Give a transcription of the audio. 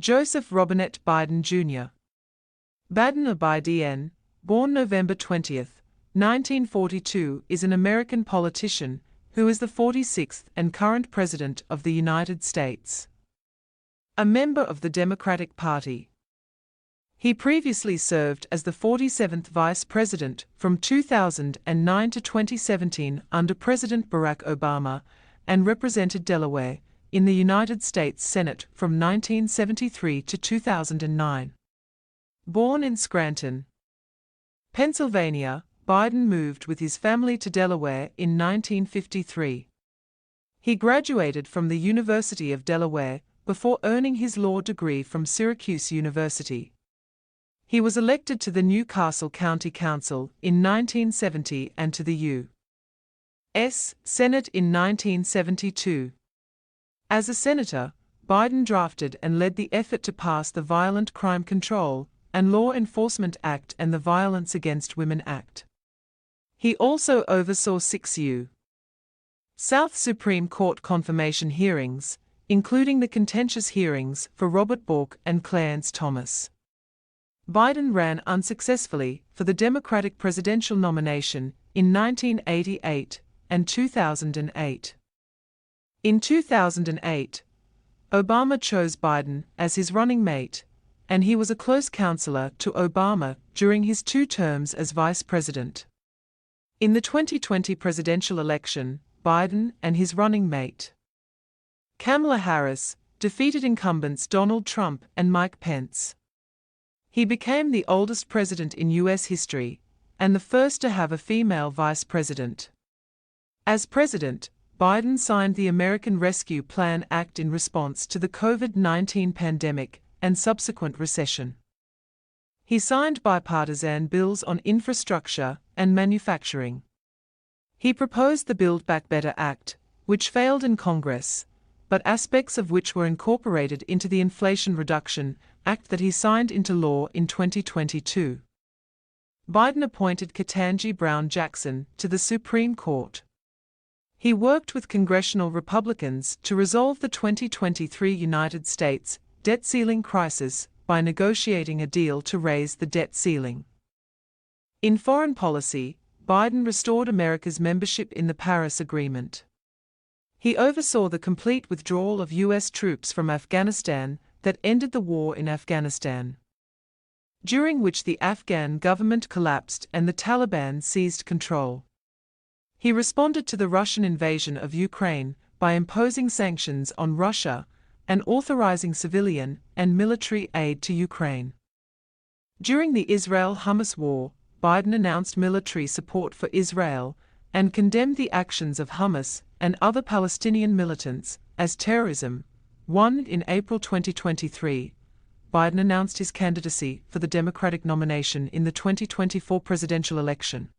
Joseph Robinette Biden Jr. Biden Biden, born November 20, 1942, is an American politician who is the 46th and current President of the United States. A member of the Democratic Party. He previously served as the 47th Vice President from 2009 to 2017 under President Barack Obama and represented Delaware in the United States Senate from 1973 to 2009. Born in Scranton, Pennsylvania, Biden moved with his family to Delaware in 1953. He graduated from the University of Delaware before earning his law degree from Syracuse University. He was elected to the Newcastle County Council in 1970 and to the U.S. Senate in 1972. As a senator, Biden drafted and led the effort to pass the Violent Crime Control and Law Enforcement Act and the Violence Against Women Act. He also oversaw 6 U.S. South Supreme Court confirmation hearings, including the contentious hearings for Robert Bork and Clarence Thomas. Biden ran unsuccessfully for the Democratic presidential nomination in 1988 and 2008. In 2008, Obama chose Biden as his running mate, and he was a close counselor to Obama during his 2 terms as vice president. In the 2020 presidential election, Biden and his running mate, Kamala Harris, defeated incumbents Donald Trump and Mike Pence. He became the oldest president in U.S. history and the first to have a female vice president. As president, Biden signed the American Rescue Plan Act in response to the COVID-19 pandemic and subsequent recession. He signed bipartisan bills on infrastructure and manufacturing. He proposed the Build Back Better Act, which failed in Congress, but aspects of which were incorporated into the Inflation Reduction Act that he signed into law in 2022. Biden appointed Ketanji Brown Jackson to the Supreme Court. He worked with congressional Republicans to resolve the 2023 United States debt ceiling crisis by negotiating a deal to raise the debt ceiling. In foreign policy, Biden restored America's membership in the Paris Agreement. He oversaw the complete withdrawal of U.S. troops from Afghanistan that ended the war in Afghanistan, during which the Afghan government collapsed and the Taliban seized control. He responded to the Russian invasion of Ukraine by imposing sanctions on Russia and authorizing civilian and military aid to Ukraine. During the Israel-Hamas war, Biden announced military support for Israel and condemned the actions of Hamas and other Palestinian militants as terrorism. In April 2023, Biden announced his candidacy for the Democratic nomination in the 2024 presidential election.